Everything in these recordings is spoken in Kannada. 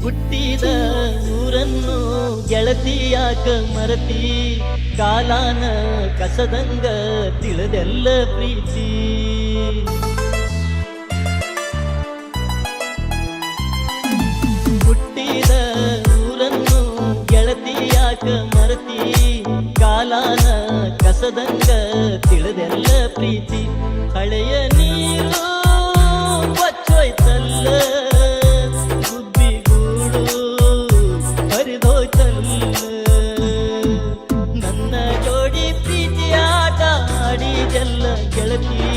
ಹುಟ್ಟಿದ ಊರನ್ನು ಗೆಳತಿಯಾಕ ಮರತಿ, ಕಾಲಾನ ಕಸದಂಗ ತಿಳಿದೆಲ್ಲ ಪ್ರೀತಿ. ಹುಟ್ಟಿದ ಊರನ್ನು ಗೆಳತಿಯಾಕ ಮರತಿ, ಕಾಲಾನ ಕಸದಂಗ ತಿಳಿದೆಲ್ಲ ಪ್ರೀತಿ. ಹಳೆಯ ನೀರು ಬಚ್ಚೋಯ್ತಲ್ಲ, ಗುಬ್ಬಿಗೂಡು ಹರಿದೋಯ್ತಲ್ಲ. ನನ್ನ ಜೋಡಿ ಪ್ರೀತಿ ಆಟ ಆಡಿದೆಲ್ಲ ಗೆಳತಿ,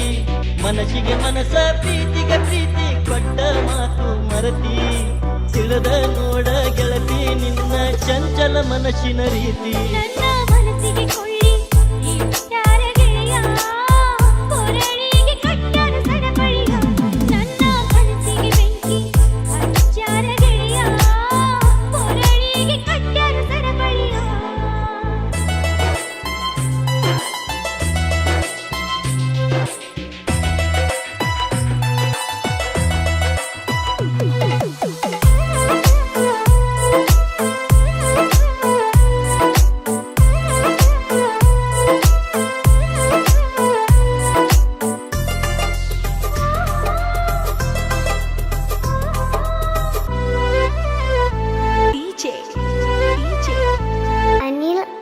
ಮನಸ್ಸಿಗೆ ಮನಸ್ಸ ಪ್ರೀತಿಗೆ ಪ್ರೀತಿ ಕೊಟ್ಟ ಮಾತು ಮರತಿ. ತಿಳಿದ ನೋಡ ಗೆಳತಿ ನಿನ್ನ ಚಂಚಲ ಮನಸ್ಸಿನ ರೀತಿ. ನನ್ನ ಮನಸ್ಸಿಗೆ ಕೊಳ್ಳಿ ಇಟ್ಟಾರ ಗೆಳೆಯ, ಕೊರಳಿಗೆ ಕಟ್ಟಾರ ಸರಪಳಿಯ. ನನ್ನ ಮನಸ್ಸಿಗೆ ಬೆಂಕಿ ಹಚ್ಚಾರ ಗೆಳೆಯ, ಕೊರಳಿಗೆ ಕಟ್ಟಾರ ಸರಪಳಿಯ.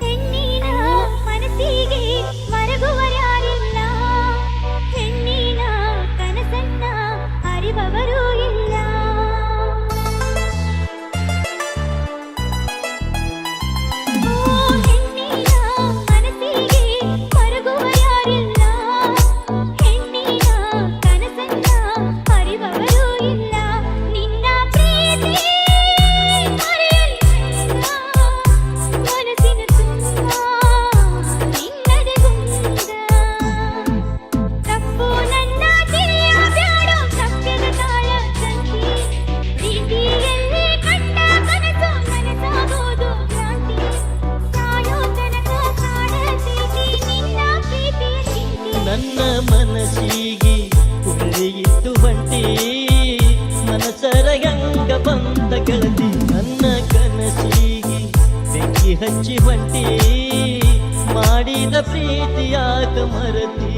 ಹೆಣ್ಣಿನ ಮನಸ್ಸಿಗೆ ಮರಗುವರ್ಯಾರಿಲ್ಲ, ಹೆಣ್ಣಿನ ಕನಸನ್ನ ಅರಿವವರೂ ಇಲ್ಲ. ಓ ಹೆಣ್ಣಿನ ಮನಸ್ಸಿಗೆ ಮರಗುವರ್ಯಾರಿಲ್ಲ, ಹೆಣ್ಣಿನ ಕನಸನ್ನ ಅರಿವವರೂ ಇಲ್ಲ. ನಿನ್ನ ಪ್ರೀತಿ ಮರೆಯಲಿಲ್ಲ, ಮನಸ್ಸಿನ ತುಂಬ ನಿನ್ನದೇ ಗುಂದ. ತಪ್ಪು ನನ್ನ ತಿಳಿಯಬ್ಯಾಡೋ ಸತ್ಯದ ತಾಳ ತಂತಿ, ಪ್ರೀತಿಯಲ್ಲಿ ಕಂಡ ಕನಸು ನನಸಾಗೋದು ಭ್ರಾಂತಿ. ಸಾಯೋ ತನಕ ಕಾಡತೈತಿ ನಿನ್ನ ಪ್ರೀತಿಯ ಚಿಂತೆ. ನನ್ನ ಮನಸ್ಸಿಗೆ ಕುಳ್ಳಿಯಿಟ್ಟು ಹೊಂಟಿ, ಮನಸರ ಹೆಂಗ ಬಂದ ಗೆಳತಿ. ನನ್ನ ಕನಸಿಗೆ ಬೆಂಕಿ ಹಚ್ಚಿ ಹೊಂಟಿ, ಮಾಡಿದ ಪ್ರೀತಿಯಾಗ ಮರತಿ.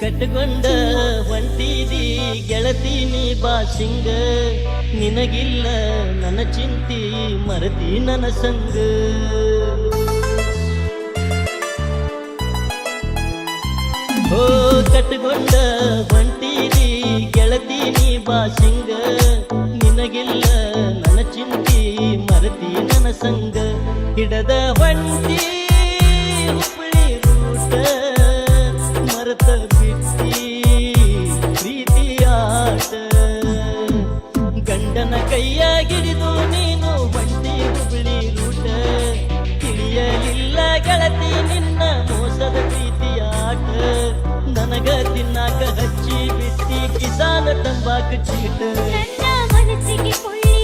ಕಟ್ಟಕೊಂಡ ಹೊಂಟಿದಿ ಗೆಳತಿ ನೀ ಬಾಸಿಂಗ, ನಿನಗಿಲ್ಲ ನನ್ನ ಚಿಂತಿ ಮರತಿ ನನ್ನ ಸಂಗ. ಓ ಕಟ್ಟಕೊಂಡ ಹೊಂಟಿದಿ ಗೆಳತಿ ನೀ ಬಾಸಿಂಗ, ನಿನಗಿಲ್ಲ ನನ್ನ ಚಿಂತಿ ಮರತಿ ನನ್ನ ಸಂಗ. ಹಿಡದ ಹೊಂಟಿ ಹುಬ್ಬಳ್ಳಿ ರೂಟ, ಮರತ ಬಿಟ್ಟಿ ಪ್ರೀತಿಯಾಟ. ಗಂಡನ ಕೈಯಾಗಿಡಿದು ನೀನು ಹೊಂಟಿ ಹುಬ್ಬಳ್ಳಿ ರೂಟ, ತಿಳಿಯಲಿಲ್ಲ ಗೆಳತಿ ನಿನ್ನ ಮೋಸದ ಪ್ರೀತಿಯಾಟ. ನನಗ ತಿನ್ನಾಕ ಹಚ್ಚಿ ಬಿಟ್ಟಿ ಕಿಸಾನ ತಂಬಾಕ ಚೀಟ. ನನ್ನ ಮನಸ್ಸಿಗೆ ಕೊಳ್ಳಿ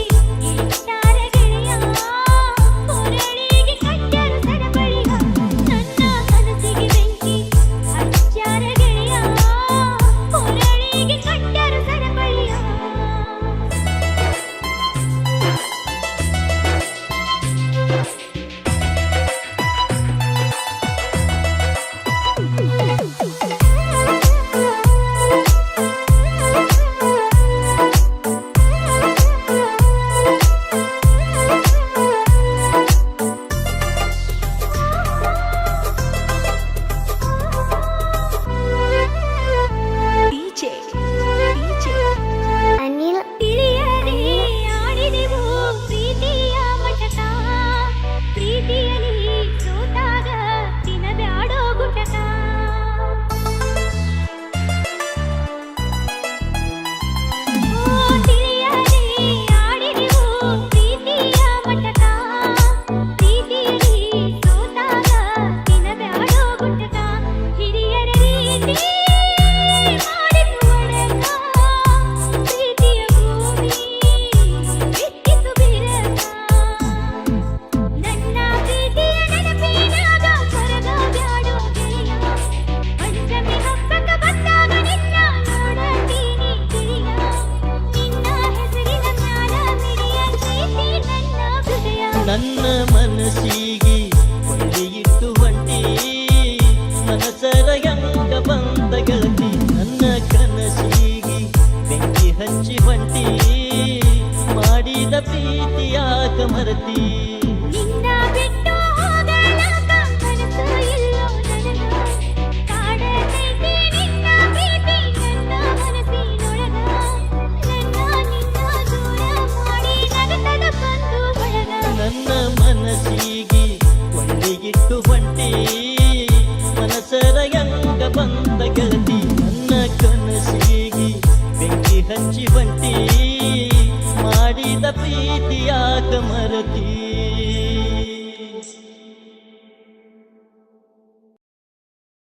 ಇಟ್ಟಾರ ಗೆಳೆಯ, ಕೊರಳಿಗೆ ಕಟ್ಟಾರ ಸರಪಳಿಯ. ನನ್ನ ಮನಸ್ಸಿಗೆ ಬೆಂಕಿ ಹಚ್ಚಾರ ಗೆಳೆಯ, ಕೊರಳಿಗೆ ಕಟ್ಟಾರ ಸರಪಳಿಯ. ಮನಸರ ಹೆಂಗ ಬಂದ ಗೆಳತಿ ನನ್ನ ಕನಸಿಗಿ ಬೆಂಕಿ ಹಚ್ಚಿ ಹೊಂಟಿ ಮಾಡಿದ ಪ್ರೀತಿಯಾಕ ಮರತಿ ನಿನ್ನ ಬಿಟ್ಟು ಹೋಗಲಾಕ ಮನಸ್ಸು ಇಲ್ಲೋ ನನಗ ಕಾಡತೈತಿ ನಿನ್ನ ಪ್ರೀತಿ ನನ್ನ ಮನಸ್ಸಿನೊಳಗ ನಿನ್ನ ದೂರ ಮಾಡಿ ನಗತದ ಬಂದು ಬಳಗ ನನ್ನ ಮನಸ್ಸಿಗಿ ಕೊಂಡಿಗಿಟ್ಟು ಹೊಂಟಿ ಮನಸರ ಹೆಂಗ ಬಂದ ಗೆಳತಿ ನನ್ನ ಕನಸಿಗಿ ಬೆಂಕಿ ಹಚ್ಚಿ ಹೊಂಟಿ ಮಾಡಿದ ಪ್ರೀತಿಯಾಕ ಮರತಿ